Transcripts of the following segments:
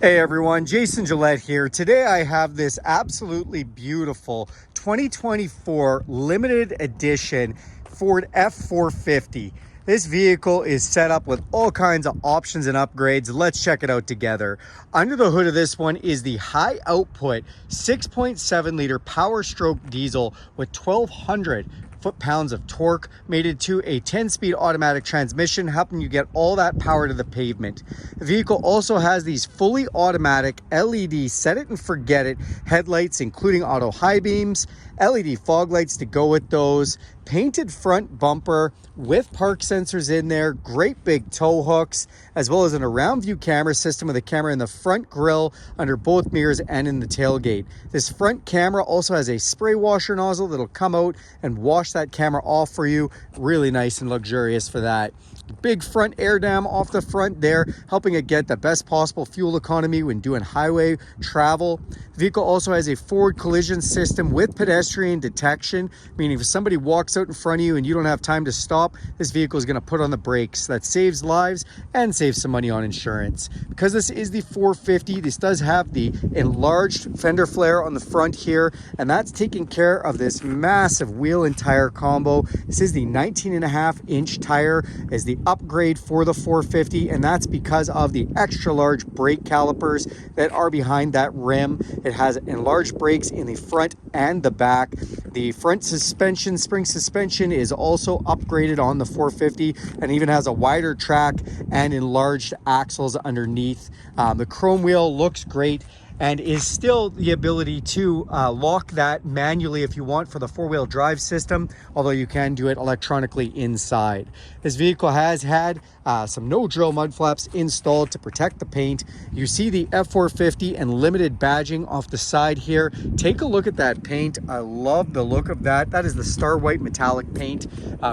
Hey everyone, Jason Gillette here. Today I have this absolutely beautiful 2024 limited edition Ford F-450. This vehicle is set up with all kinds of options and upgrades. Let's check it out together. Under the hood of this one is the high output 6.7 liter PowerStroke diesel with 1,200 foot-pounds of torque, mated to a 10-speed automatic transmission, helping you get all that power to the pavement. The vehicle also has these fully automatic LED set it and forget it headlights, including auto high beams, LED fog lights to go with those, painted front bumper with park sensors in there, great big tow hooks, as well as an around view camera system with a camera in the front grille, under both mirrors, and in the tailgate. This front camera also has a spray washer nozzle that'll come out and wash that camera off for you. Really nice and luxurious for that. Big front air dam off the front there, helping it get the best possible fuel economy when doing highway travel. The vehicle also has a forward collision system with pedestrian detection, meaning if somebody walks out in front of you and you don't have time to stop, this vehicle is going to put on the brakes. That saves lives and saves some money on insurance. Because this is the 450, this does have the enlarged fender flare on the front here, and that's taking care of this massive wheel and tire combo. This is the 19.5-inch tire as the upgrade for the 450, and that's because of the extra large brake calipers that are behind that rim. It has enlarged brakes in the front and the back. The front suspension, spring suspension, is also upgraded on the 450 and even has a wider track and enlarged axles underneath. The chrome wheel looks great and is still the ability to lock that manually if you want for the four-wheel drive system, although you can do it electronically inside. This vehicle has had some no-drill mud flaps installed to protect the paint. You see the F450 and limited badging off the side here. Take a look at that paint. I love the look of that. That is the Star White metallic paint.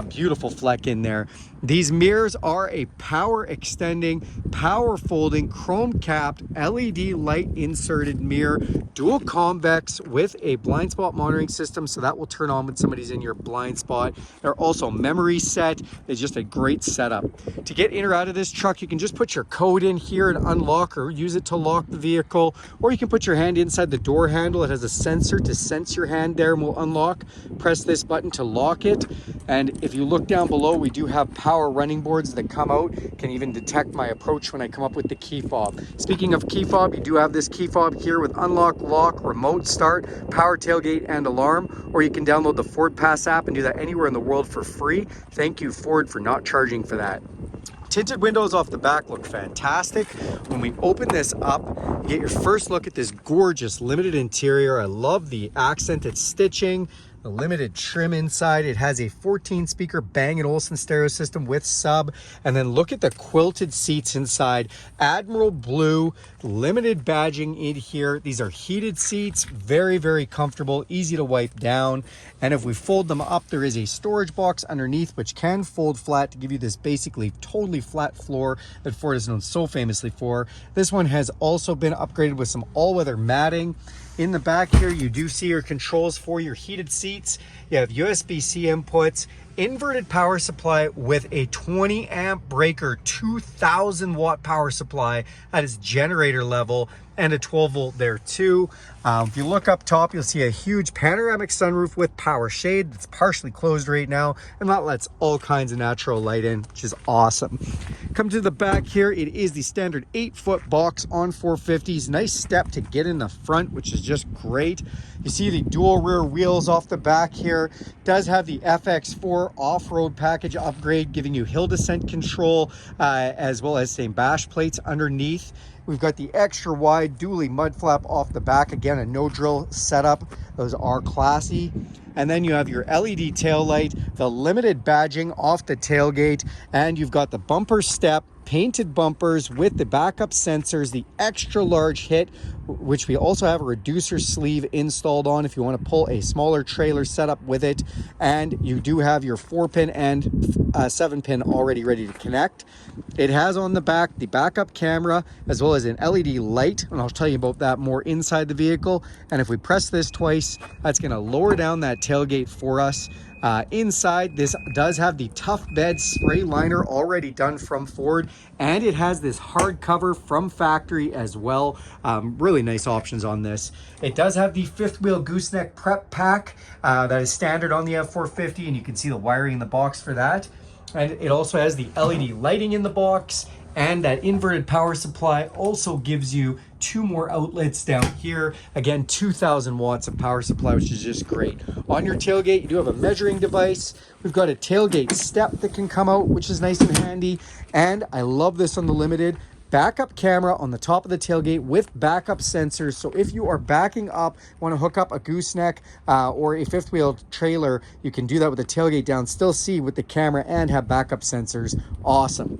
Beautiful fleck in there. These mirrors are a power extending, power folding, chrome capped LED light inserted mirror, dual convex with a blind spot monitoring system, so that will turn on when somebody's in your blind spot. They're also memory set. It's just a great setup. To get in or out of this truck, you can just put your code in here and unlock, or use it to lock the vehicle, or you can put your hand inside the door handle. It has a sensor to sense your hand there and will unlock. Press this button to lock it. And if you look down below, we do have power running boards that come out, can even detect my approach when I come up with the key fob. Speaking of key fob, you do have this key fob here with unlock, lock, remote start, power tailgate, and alarm, or you can download the Ford Pass app and do that anywhere in the world for free. Thank you, Ford, for not charging for that. Tinted windows off the back look fantastic. When we open this up, you get your first look at this gorgeous limited interior. I love the accented stitching, the limited trim inside. It has a 14-speaker Bang & Olufsen stereo system with sub. And then look at the quilted seats inside. Admiral blue, limited badging in here. These are heated seats, very, very comfortable, easy to wipe down. And if we fold them up, there is a storage box underneath, which can fold flat to give you this basically totally flat floor that Ford is known so famously for. This one has also been upgraded with some all-weather matting. In the back here, you do see your controls for your heated seats. You have USB-C inputs, inverted power supply with a 20 amp breaker, 2,000 watt power supply at its generator level, and a 12 volt there too. If you look up top, you'll see a huge panoramic sunroof with power shade that's partially closed right now, and that lets all kinds of natural light in, which is awesome. Come to the back here, it is the standard 8-foot box on 450s. Nice step to get in the front, which is just great. You see the dual rear wheels off the back here. It does have the FX4 Off Road Package upgrade, giving you hill descent control, as well as same bash plates underneath. We've got the extra wide dually mud flap off the back. Again, a no drill setup. Those are classy. And then you have your LED tail light, the limited badging off the tailgate, and you've got the bumper step, painted bumpers with the backup sensors, the extra large hit, which we also have a reducer sleeve installed on if you want to pull a smaller trailer setup with it. And you do have your 4-pin and 7-pin already ready to connect. It has on the back the backup camera as well as an LED light, and I'll tell you about that more inside the vehicle. And if we press this twice, that's going to lower down that tailgate for us. Inside, this does have the Tough Bed spray liner already done from Ford, and it has this hard cover from factory as well. Really nice options on this. It does have the fifth wheel gooseneck prep pack that is standard on the F450, and you can see the wiring in the box for that. And it also has the LED lighting in the box, and that inverted power supply also gives you 2 more outlets down here. Again, 2,000 watts of power supply, which is just great. On your tailgate, you do have a measuring device. We've got a tailgate step that can come out, which is nice and handy. And I love this on the Limited. Backup camera on the top of the tailgate with backup sensors. So if you are backing up, want to hook up a gooseneck or a fifth wheel trailer, you can do that with the tailgate down, still see with the camera and have backup sensors. Awesome.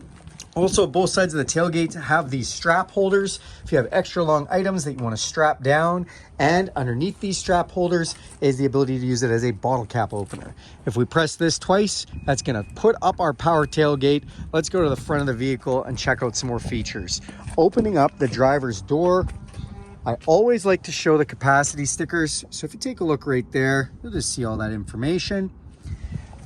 Also, both sides of the tailgate have these strap holders if you have extra long items that you want to strap down. And underneath these strap holders is the ability to use it as a bottle cap opener. If we press this twice, that's going to put up our power tailgate. Let's go to the front of the vehicle and check out some more features. Opening up the driver's door, I always like to show the capacity stickers. So if you take a look right there, you'll just see all that information.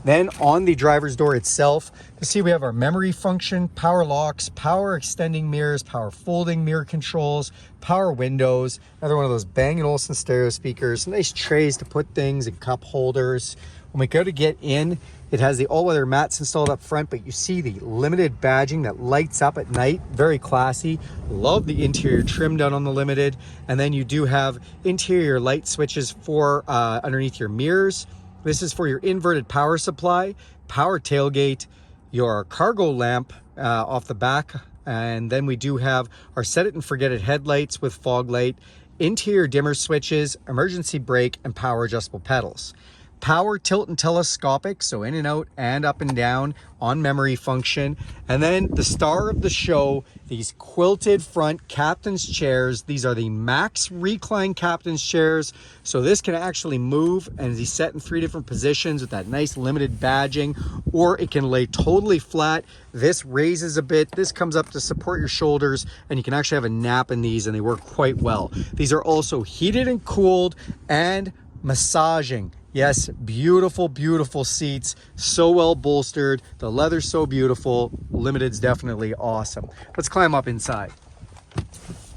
Then on the driver's door itself, you see we have our memory function, power locks, power extending mirrors, power folding mirror controls, power windows, another one of those Bang & Olufsen stereo speakers, nice trays to put things and cup holders. When we go to get in, it has the all-weather mats installed up front, but you see the Limited badging that lights up at night, very classy. Love the interior trim done on the Limited. And then you do have interior light switches for underneath your mirrors. This is for your inverted power supply, power tailgate, your cargo lamp off the back. And then we do have our set it and forget it headlights with fog light, interior dimmer switches, emergency brake, and power adjustable pedals. Power tilt and telescopic, so in and out and up and down on memory function. And then the star of the show, these quilted front captain's chairs. These are the Max recline captain's chairs. So this can actually move and be set in 3 different positions with that nice Limited badging, or it can lay totally flat. This raises a bit. This comes up to support your shoulders, and you can actually have a nap in these, and they work quite well. These are also heated and cooled and massaging. Yes, beautiful, beautiful seats. So well bolstered. The leather's so beautiful. Limited's definitely awesome. Let's climb up inside.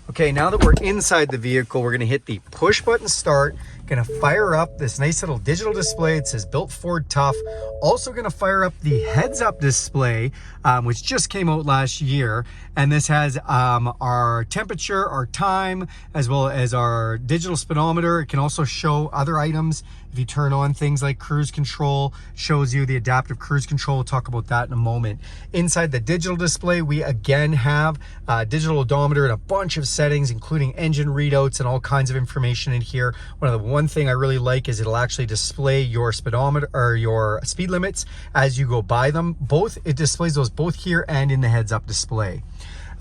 Okay, now that we're inside the vehicle, we're gonna hit the push button start. Gonna fire up this nice little digital display. It says Built Ford Tough. Also gonna fire up the heads-up display, which just came out last year. And this has our temperature, our time, as well as our digital speedometer. It can also show other items. If you turn on things like cruise control, shows you the adaptive cruise control. We'll talk about that in a moment. Inside the digital display, we again have a digital odometer and a bunch of settings, including engine readouts and all kinds of information in here. One thing I really like is it'll actually display your speedometer or your speed limits as you go by them. It displays those both here and in the heads-up display.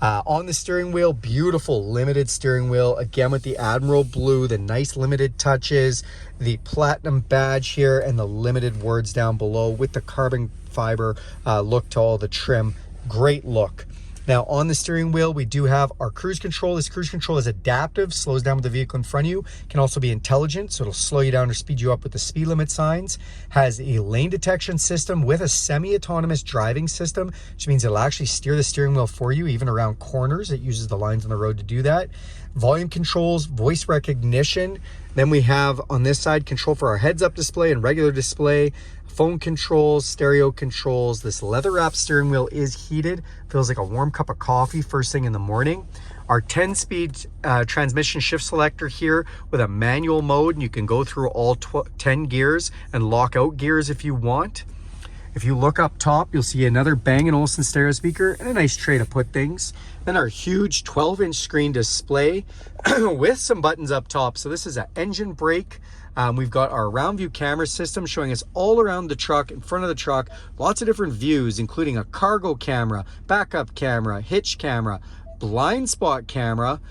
On the steering wheel, beautiful Limited steering wheel, again with the Admiral blue, the nice Limited touches, the platinum badge here, and the Limited words down below with the carbon fiber look to all the trim. Great look. Now on the steering wheel, we do have our cruise control. This cruise control is adaptive, slows down with the vehicle in front of you. Can also be intelligent, so it'll slow you down or speed you up with the speed limit signs. Has a lane detection system with a semi-autonomous driving system, which means it'll actually steer the steering wheel for you, even around corners. It uses the lines on the road to do that. Volume controls, voice recognition. Then we have on this side control for our heads-up display and regular display, phone controls, stereo controls. This leather-wrapped steering wheel is heated. Feels like a warm cup of coffee first thing in the morning. Our 10-speed transmission shift selector here with a manual mode, and you can go through all 10 gears and lock out gears if you want. If you look up top, you'll see another Bang & Olufsen stereo speaker and a nice tray to put things. Then our huge 12-inch screen display with some buttons up top. So this is an engine brake. We've got our round view camera system showing us all around the truck, in front of the truck, lots of different views, including a cargo camera, backup camera, hitch camera, blind spot camera.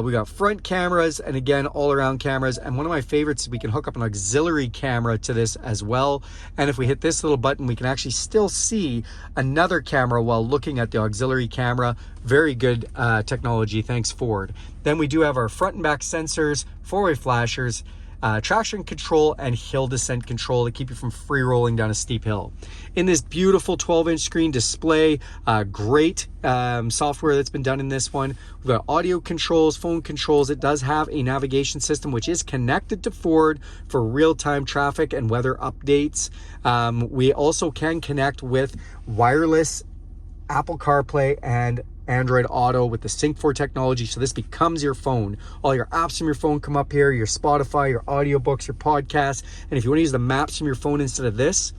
We got front cameras, and again, all around cameras. And one of my favorites, we can hook up an auxiliary camera to this as well. And if we hit this little button, we can actually still see another camera while looking at the auxiliary camera. Very good technology, thanks Ford. Then we do have our front and back sensors, four-way flashers, traction control and hill descent control to keep you from free rolling down a steep hill. In this beautiful 12-inch screen display, great software that's been done in this one. We've got audio controls, phone controls. It does have a navigation system which is connected to Ford for real-time traffic and weather updates. We also can connect with wireless Apple CarPlay and Android Auto with the Sync 4 technology, so this becomes your phone. All your apps from your phone come up here, your Spotify, your audiobooks, your podcasts, and if you want to use the maps from your phone instead of this,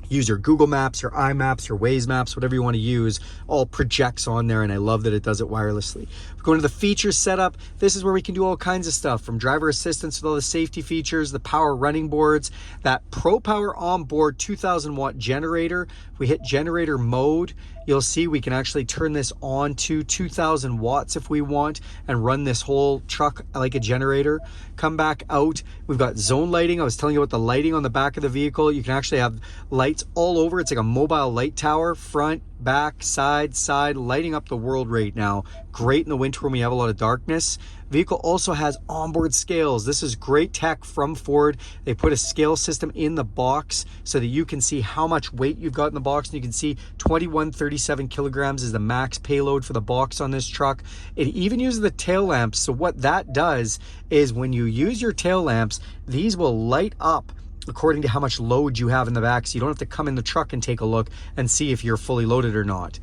use your Google Maps, your iMaps, your Waze Maps, whatever you want to use, all projects on there, and I love that it does it wirelessly. Going to the features setup, this is where we can do all kinds of stuff, from driver assistance with all the safety features, the power running boards, that Pro Power onboard 2000 watt generator. If we hit generator mode, you'll see we can actually turn this on to 2000 watts if we want and run this whole truck like a generator. Come back out, we've got zone lighting. I was telling you about the lighting on the back of the vehicle. You can actually have lights all over. It's like a mobile light tower, front, back, side, lighting up the world right now. Great in the winter when we have a lot of darkness. Vehicle also has onboard scales. This is great tech from Ford. They put a scale system in the box so that you can see how much weight you've got in the box, and you can see 2137 kilograms is the max payload for the box on this truck. It even uses the tail lamps. So what that does is when you use your tail lamps, these will light up according to how much load you have in the back, so you don't have to come in the truck and take a look and see if you're fully loaded or not.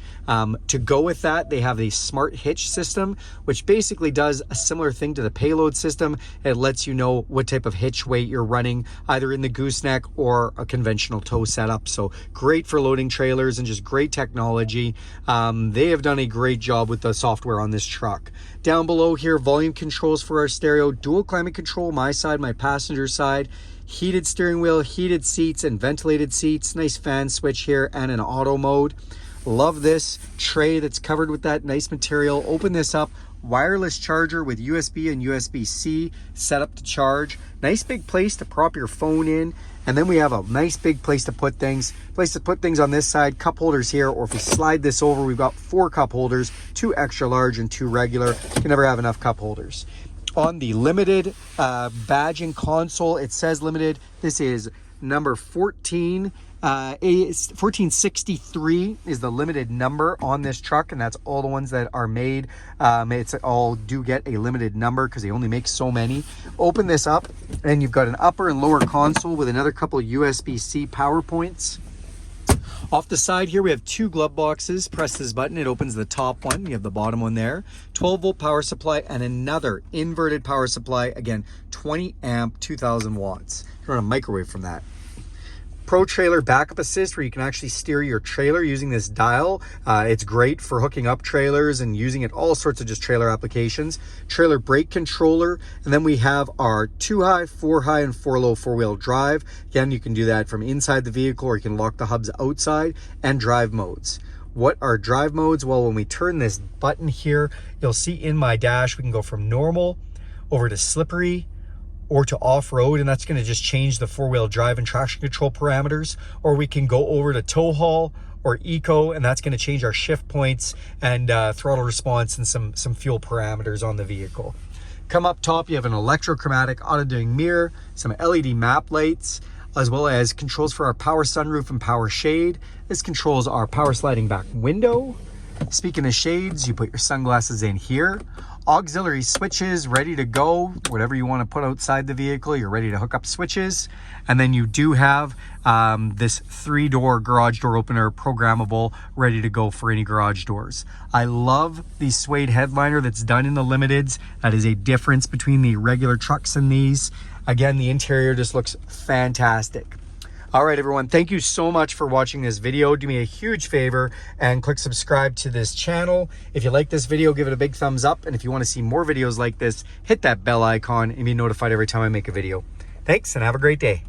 To go with that, they have a smart hitch system, which basically does a similar thing to the payload system. It lets you know what type of hitch weight you're running, either in the gooseneck or a conventional tow setup. So great for loading trailers and just great technology. They have done a great job with the software on this truck. Down below here, volume controls for our stereo, dual climate control, my side, my passenger side, heated steering wheel, heated seats and ventilated seats, nice fan switch here, and an auto mode. Love this tray that's covered with that nice material. Open this up, wireless charger with USB and USB-C set up to charge. Nice big place to prop your phone in. And then we have a nice big place to put things. On this side, cup holders here, or if we slide this over, we've got 4 cup holders, 2 extra large and 2 regular. You can never have enough cup holders. On the limited badging console, it says limited. This is number 1463 is the limited number on this truck, and that's all the ones that are made. It's all do get a limited number because they only make so many. Open this up, and you've got an upper and lower console with another couple of USB-C power points. Off the side here, we have 2 glove boxes. Press this button, it opens the top one. You have the bottom one there. 12-volt power supply and another inverted power supply. Again, 20 amp, 2000 watts. You run a microwave from that. Pro Trailer Backup Assist, where you can actually steer your trailer using this dial. It's great for hooking up trailers and using it all sorts of just trailer applications. Trailer brake controller, and then we have our 2-high, 4-high, and 4-low 4-wheel drive. Again, you can do that from inside the vehicle, or you can lock the hubs outside, and drive modes. What are drive modes? Well, when we turn this button here, you'll see in my dash, we can go from normal over to slippery, or to off-road, and that's going to just change the 4-wheel drive and traction control parameters. Or we can go over to tow haul or eco, and that's going to change our shift points and throttle response and some fuel parameters on the vehicle. Come up top, you have an electrochromatic auto-dimming mirror, some LED map lights, as well as controls for our power sunroof and power shade. This controls our power sliding back window. Speaking of shades, you put your sunglasses in here. Auxiliary switches ready to go. Whatever you want to put outside the vehicle, you're ready to hook up switches. And then you do have this 3-door garage door opener, programmable, ready to go for any garage doors. I love the suede headliner that's done in the limiteds. That is a difference between the regular trucks and these. Again, the interior just looks fantastic. All right, everyone, thank you so much for watching this video. Do me a huge favor and click subscribe to this channel. If you like this video, give it a big thumbs up. And if you want to see more videos like this, hit that bell icon and be notified every time I make a video. Thanks, and have a great day.